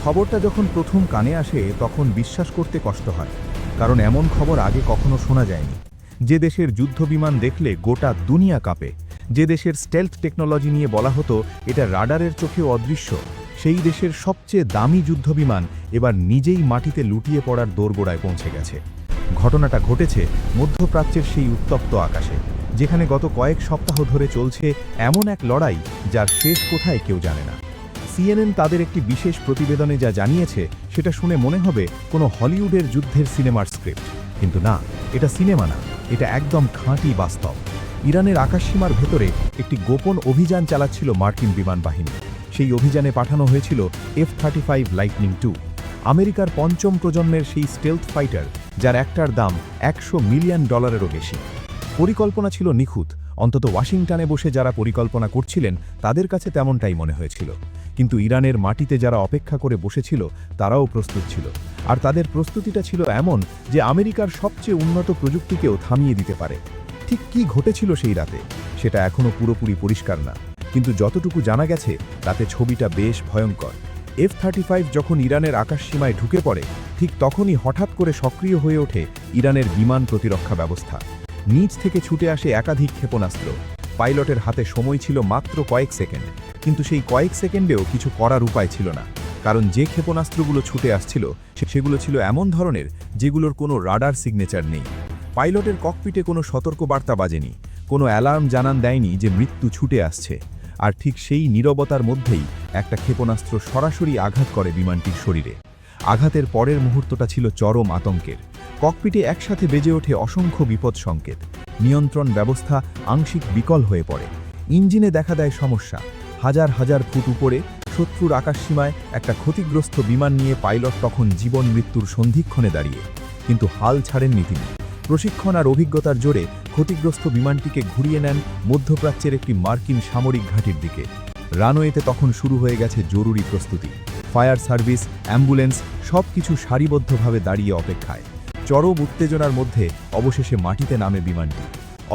খবরটা যখন প্রথম কানে আসে তখন বিশ্বাস করতে কষ্ট হয়, কারণ এমন খবর আগে কখনো শোনা যায়নি। যে দেশের যুদ্ধবিমান দেখলে গোটা দুনিয়া কাঁপে, যে দেশের স্টেলথ টেকনোলজি নিয়ে বলা হতো এটা রাডারের চোখেও অদৃশ্য, সেই দেশের সবচেয়ে দামি যুদ্ধবিমান এবার নিজেই মাটিতে লুটিয়ে পড়ার দোরগোড়ায় পৌঁছে গেছে। ঘটনাটা ঘটেছে মধ্যপ্রাচ্যের সেই উত্তপ্ত আকাশে, যেখানে গত কয়েক সপ্তাহ ধরে চলছে এমন এক লড়াই যার শেষ কোথায় কেউ জানে না। সিএনএন তাদের একটি বিশেষ প্রতিবেদনে যা জানিয়েছে সেটা শুনে মনে হবে কোনো হলিউডের যুদ্ধের সিনেমার স্ক্রিপ্ট, কিন্তু না, এটা সিনেমা না, এটা একদম খাঁটি বাস্তব। ইরানের আকাশসীমার ভেতরে একটি গোপন অভিযান চালাচ্ছিল মার্কিন বিমান বাহিনী। সেই অভিযানে পাঠানো হয়েছিল F-35 লাইটনিং II, আমেরিকার পঞ্চম প্রজন্মের সেই স্টেলথ ফাইটার, যার একটার দাম $100 মিলিয়নেরও বেশি। পরিকল্পনা ছিল নিখুঁত, অন্তত ওয়াশিংটনে বসে যারা পরিকল্পনা করছিলেন তাদের কাছে তেমনটাই মনে হয়েছিল। কিন্তু ইরানের মাটিতে যারা অপেক্ষা করে বসেছিল তারাও প্রস্তুত ছিল, আর তাদের প্রস্তুতিটা ছিল এমন যে আমেরিকার সবচেয়ে উন্নত প্রযুক্তিকেও থামিয়ে দিতে পারে। ঠিক কী ঘটেছিল সেই রাতে সেটা এখনও পুরোপুরি পরিষ্কার না, কিন্তু যতটুকু জানা গেছে তাতে ছবিটা বেশ ভয়ঙ্কর। F-35 যখন ইরানের আকাশসীমায় ঢুকে পড়ে, ঠিক তখনই হঠাৎ করে সক্রিয় হয়ে ওঠে ইরানের বিমান প্রতিরক্ষা ব্যবস্থা। নিচ থেকে ছুটে আসে একাধিক ক্ষেপণাস্ত্র। পাইলটের হাতে সময় ছিল মাত্র কয়েক সেকেন্ড, কিন্তু সেই কয়েক সেকেন্ডেও কিছু করার উপায় ছিল না, কারণ যে ক্ষেপণাস্ত্রগুলো ছুটে আসছিল সেগুলো ছিল এমন ধরনের যেগুলোর কোনো রাডার সিগনেচার নেই। পাইলটের ককপিটে কোনো সতর্কবার্তা বাজেনি, কোনো অ্যালার্ম জানান দেয়নি যে মৃত্যু ছুটে আসছে। আর ঠিক সেই নীরবতার মধ্যেই একটা ক্ষেপণাস্ত্র সরাসরি আঘাত করে বিমানটির শরীরে। আঘাতের পরের মুহূর্তটা ছিল চরম আতঙ্কের। ককপিটে একসাথে বেজে ওঠে অসংখ্য বিপদ সংকেত। নিয়ন্ত্রণ ব্যবস্থা আংশিক বিকল হয়ে পড়ে। ইঞ্জিনে দেখা দেয় সমস্যা। হাজার হাজার ফুট উপরে শত্রুর আকাশসীমায় একটা ক্ষতিগ্রস্ত বিমান নিয়ে পাইলট তখন জীবন মৃত্যুর সন্ধিক্ষণে দাঁড়িয়ে। কিন্তু হাল ছাড়েননি তিনি। প্রশিক্ষণ আর অভিজ্ঞতার জোরে ক্ষতিগ্রস্ত বিমানটিকে ঘুরিয়ে নেন মধ্যপ্রাচ্যের একটি মার্কিন সামরিক ঘাঁটির দিকে। রানওয়েতে তখন শুরু হয়ে গেছে জরুরি প্রস্তুতি। ফায়ার সার্ভিস, অ্যাম্বুলেন্স সবকিছু সারিবদ্ধভাবে দাঁড়িয়ে অপেক্ষায়। চরম উত্তেজনার মধ্যে অবশেষে মাটিতে নামে বিমানটি।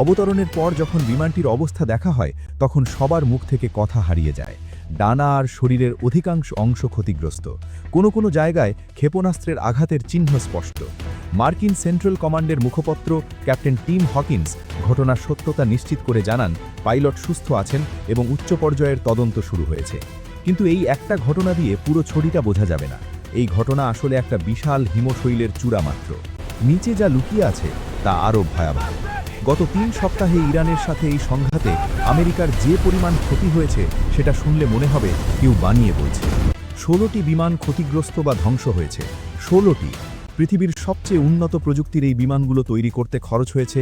অবতরণের পর যখন বিমানটির অবস্থা দেখা হয় তখন সবার মুখ থেকে কথা হারিয়ে যায়। ডানা আর শরীরের অধিকাংশ অংশ ক্ষতিগ্রস্ত, কোনো জায়গায় ক্ষেপণাস্ত্রের আঘাতের চিহ্ন স্পষ্ট। মার্কিন সেন্ট্রাল কমান্ডের মুখপত্র ক্যাপ্টেন টিম হকিন্স ঘটনার সত্যতা নিশ্চিত করে জানান পাইলট সুস্থ আছেন এবং উচ্চ পর্যায়ের তদন্ত শুরু হয়েছে। কিন্তু এই একটা ঘটনা দিয়ে পুরো ছবিটা বোঝা যাবে না। এই ঘটনা আসলে একটা বিশাল হিমশৈলের চূড়া মাত্র। নিচে যা লুকিয়ে আছে তা আরও ভয়াবহ। গত 3 সপ্তাহে ইরানের সাথে এই সংঘাতে আমেরিকার যে পরিমাণ ক্ষতি হয়েছে সেটা শুনলে মনে হবে কেউ বানিয়ে বলছে। 16টি বিমান ক্ষতিগ্রস্ত বা ধ্বংস হয়েছে। 16টি। পৃথিবীর সবচেয়ে উন্নত প্রযুক্তির এই বিমানগুলো তৈরি করতে খরচ হয়েছে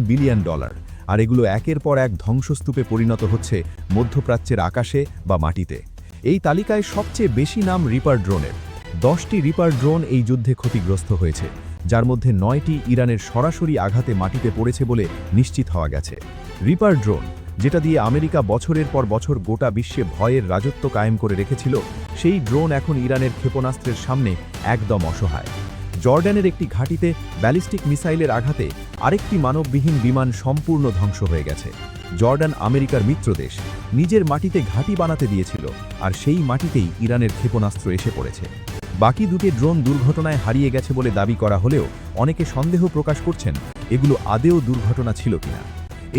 বিলিয়ন ডলার, আর এগুলো একের পর এক ধ্বংসস্তূপে পরিণত হচ্ছে মধ্যপ্রাচ্যের আকাশে বা মাটিতে। এই তালিকায় সবচেয়ে বেশি নাম রিপার ড্রোনের। 10টি রিপার ড্রোন এই যুদ্ধে ক্ষতিগ্রস্ত হয়েছে, যার মধ্যে 9টি ইরানের সরাসরি আঘাতে মাটিতে পড়েছে বলে নিশ্চিত হওয়া গেছে। রিপার ড্রোন, যেটা দিয়ে আমেরিকা বছরের পর বছর গোটা বিশ্বে ভয়ের রাজত্ব কায়েম করে রেখেছিল, সেই ড্রোন এখন ইরানের ক্ষেপণাস্ত্রের সামনে একদম অসহায়। জর্ডানের একটি ঘাঁটিতে ব্যালিস্টিক মিসাইলের আঘাতে আরেকটি মানববিহীন বিমান সম্পূর্ণ ধ্বংস হয়ে গেছে। জর্ডান আমেরিকার মিত্রদেশ, নিজের মাটিতে ঘাঁটি বানাতে দিয়েছিল, আর সেই মাটিতেই ইরানের ক্ষেপণাস্ত্র এসে পড়েছে। বাকি দুটি ড্রোন দুর্ঘটনায় হারিয়ে গেছে বলে দাবি করা হলেও অনেকে সন্দেহ প্রকাশ করছেন এগুলো আদেও দুর্ঘটনা ছিল কিনা।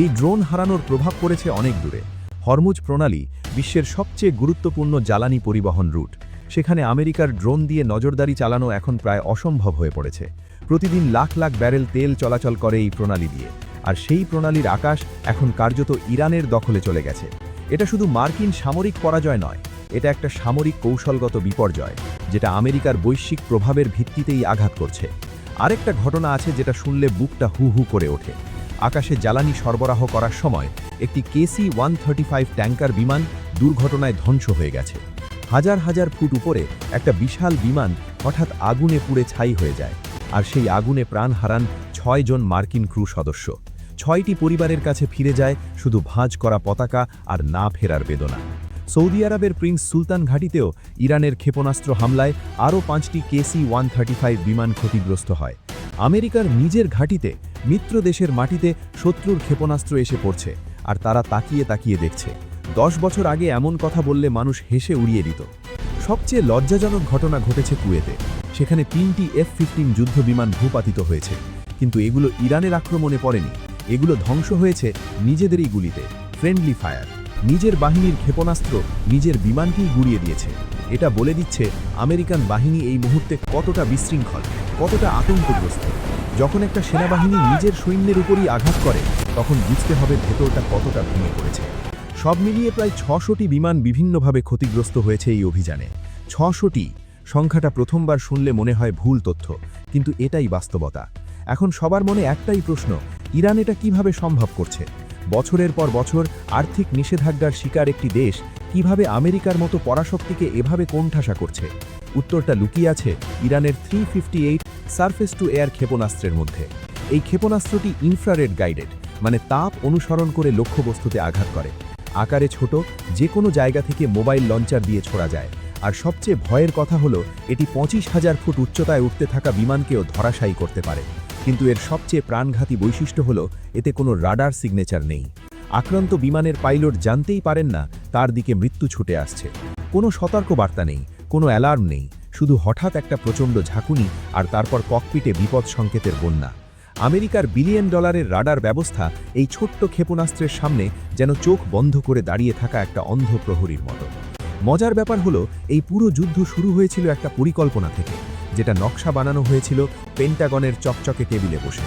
এই ড্রোন হারানোর প্রভাব পড়েছে অনেক দূরে। হরমুজ প্রণালী বিশ্বের সবচেয়ে গুরুত্বপূর্ণ জ্বালানি পরিবহন রুট। সেখানে আমেরিকার ড্রোন দিয়ে নজরদারি চালানো এখন প্রায় অসম্ভব হয়ে পড়েছে। প্রতিদিন লাখ লাখ ব্যারেল তেল চলাচল করে এই প্রণালী দিয়ে, আর সেই প্রণালীর আকাশ এখন কার্যত ইরানের দখলে চলে গেছে। এটা শুধু মার্কিন সামরিক পরাজয় নয়, এটা একটা সামরিক কৌশলগত বিপর্যয়, যেটা আমেরিকার বৈশ্বিক প্রভাবের ভিত্তিতেই আঘাত করছে। আরেকটা ঘটনা আছে যেটা শুনলে বুকটা হু হু করে ওঠে। আকাশে জ্বালানি সরবরাহ করার সময় একটি KC-135 ট্যাঙ্কার বিমান দুর্ঘটনায় ধ্বংস হয়ে গেছে। হাজার হাজার ফুট উপরে একটা বিশাল বিমান হঠাৎ আগুনে পুড়ে ছাই হয়ে যায়, আর সেই আগুনে প্রাণ হারান 6 জন মার্কিন ক্রু সদস্য। 6টি পরিবারের কাছে ফিরে যায় শুধু ভাঁজ করা পতাকা আর না ফেরার বেদনা। সৌদি আরবের প্রিন্স সুলতান ঘাঁটিতেও ইরানের ক্ষেপণাস্ত্র হামলায় আরও 5টি KC-135 বিমান ক্ষতিগ্রস্ত হয়। আমেরিকার নিজের ঘাঁটিতে মিত্র দেশের মাটিতে শত্রুর ক্ষেপণাস্ত্র এসে পড়ছে, আর তারা তাকিয়ে তাকিয়ে দেখছে। 10 বছর আগে এমন কথা বললে মানুষ হেসে উড়িয়ে দিত। সবচেয়ে লজ্জাজনক ঘটনা ঘটেছে কুয়েতে। সেখানে 3টি F-15 যুদ্ধবিমান ভূপাতিত হয়েছে, কিন্তু এগুলো ইরানের আক্রমণে পড়েনি। এগুলো ধ্বংস হয়েছে নিজেদেরই গুলিতে, ফ্রেন্ডলি ফায়ার। নিজের বাহিনীর ক্ষেপণাস্ত্র নিজের বিমানকেই গুড়িয়ে দিয়েছে। এটা বলে দিচ্ছে আমেরিকান বাহিনী এই মুহূর্তে কতটা বিশৃঙ্খল, কতটা আতঙ্কগ্রস্ত। যখন একটা সেনাবাহিনী নিজের সৈন্যের উপরই আঘাত করে, তখন বুঝতে হবে ভেতরটা কতটা ভেঙে পড়েছে। সব মিলিয়ে প্রায় 600টি বিমান বিভিন্নভাবে ক্ষতিগ্রস্ত হয়েছে এই অভিযানে। 600টি সংখ্যাটা প্রথমবার শুনলে মনে হয় ভুল তথ্য, কিন্তু এটাই বাস্তবতা। এখন সবার মনে একটাই প্রশ্ন, ইরান এটা কিভাবে সম্ভব করছে? বছরের পর বছর আর্থিক নিষেধাজ্ঞার শিকার একটি দেশ কিভাবে আমেরিকার মতো পরাশক্তিকে এভাবে কোণঠাসা করছে? উত্তরটা লুকিয়ে আছে ইরানের 358 সারফেস টু এয়ার ক্ষেপণাস্ত্রের মধ্যে। এই ক্ষেপণাস্ত্রটি ইনফ্রারেড গাইডেড, মানে তাপ অনুসরণ করে লক্ষ্যবস্তুতে আঘাত করে। আকারে ছোট, যে কোনো জায়গা থেকে মোবাইল লঞ্চার দিয়ে ছোড়া যায়। আর সবচেয়ে ভয়ের কথা হলো এটি 25,000 ফুট উচ্চতায় উঠতে থাকা বিমানকেও ধরাশায়ী করতে পারে। কিন্তু এর সবচেয়ে প্রাণঘাতী বৈশিষ্ট্য হলো এতে কোনো রাডার সিগনেচার নেই। আক্রান্ত বিমানের পাইলট জানতেই পারেন না তার দিকে মৃত্যু ছুটে আসছে। কোনো সতর্কবার্তা নেই, কোনো অ্যালার্ম নেই, শুধু হঠাৎ একটা প্রচণ্ড ঝাঁকুনি আর তারপর ককপিটে বিপদ সংকেতের বন্যা। আমেরিকার $বিলিয়ন রাডার ব্যবস্থা এই ছোট্ট ক্ষেপণাস্ত্রের সামনে যেন চোখ বন্ধ করে দাঁড়িয়ে থাকা একটা অন্ধ প্রহরীর মতো। মজার ব্যাপার হলো এই পুরো যুদ্ধ শুরু হয়েছিল একটা পরিকল্পনা থেকে, যেটা নকশা বানানো হয়েছিল পেন্টাগনের চকচকে টেবিলে বসে।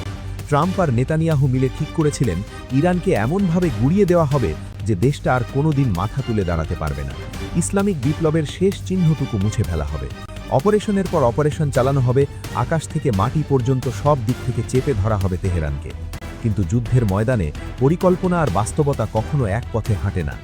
ট্রাম্প আর নেতানিয়াহু মিলে ঠিক করেছিলেন ইরানকে এমনভাবে গুড়িয়ে দেওয়া হবে যে দেশটা আর কোনোদিন মাথা তুলে দাঁড়াতে পারবে না। ইসলামিক বিপ্লবের শেষ চিহ্নটুকু মুছে ফেলা হবে। অপারেশনের পর অপারেশন চালানো হবে, আকাশ থেকে মাটি পর্যন্ত সব দিক থেকে চেপে ধরা হবে তেহরানকে। কিন্তু যুদ্ধের ময়দানে পরিকল্পনা আর বাস্তবতা কখনো এক পথে হাঁটে না।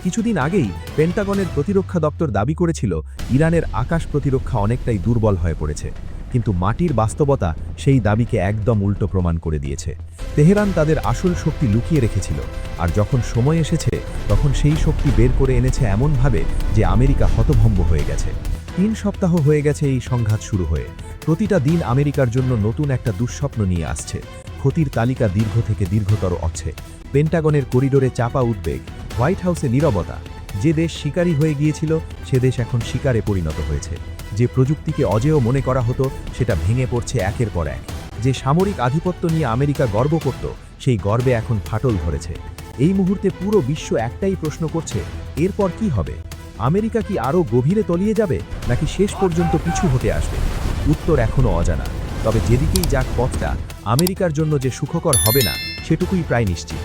কিছুদিন আগেই পেন্টাগনের প্রতিরক্ষা দপ্তর দাবি করেছিল ইরানের আকাশ প্রতিরক্ষা অনেকটাই দুর্বল হয়ে পড়েছে, কিন্তু মাটির বাস্তবতা সেই দাবিকে একদম উল্টো প্রমাণ করে দিয়েছে। তেহরান তাদের আসল শক্তি লুকিয়ে রেখেছিল, আর যখন সময় এসেছে তখন সেই শক্তি বের করে এনেছে এমনভাবে যে আমেরিকা হতভম্ব হয়ে গেছে। 3 সপ্তাহ হয়ে গেছে এই সংঘাত শুরু হয়ে। প্রতিটা দিন আমেরিকার জন্য নতুন একটা দুঃস্বপ্ন নিয়ে আসছে। ক্ষতির তালিকা দীর্ঘ থেকে দীর্ঘতর হচ্ছে। পেন্টাগনের করিডোরে চাপা উদ্বেগ, হোয়াইট হাউসে নীরবতা। যে দেশ শিকারী হয়ে গিয়েছিল সে দেশ এখন শিকারে পরিণত হয়েছে। যে প্রযুক্তিকে অজেয় মনে করা হতো সেটা ভেঙে পড়ছে একের পর এক। যে সামরিক আধিপত্য নিয়ে আমেরিকা গর্ব করত সেই গর্বে এখন ফাটল ধরেছে। এই মুহূর্তে পুরো বিশ্ব একটাই প্রশ্ন করছে, এরপর কি হবে? আমেরিকা কি আরও গভীরে তলিয়ে যাবে, নাকি শেষ পর্যন্ত পিছু হতে আসবে? উত্তর এখনও অজানা। তবে যেদিকেই যাক পথটা, আমেরিকার জন্য যে সুখকর হবে না সেটুকুই প্রায় নিশ্চিত।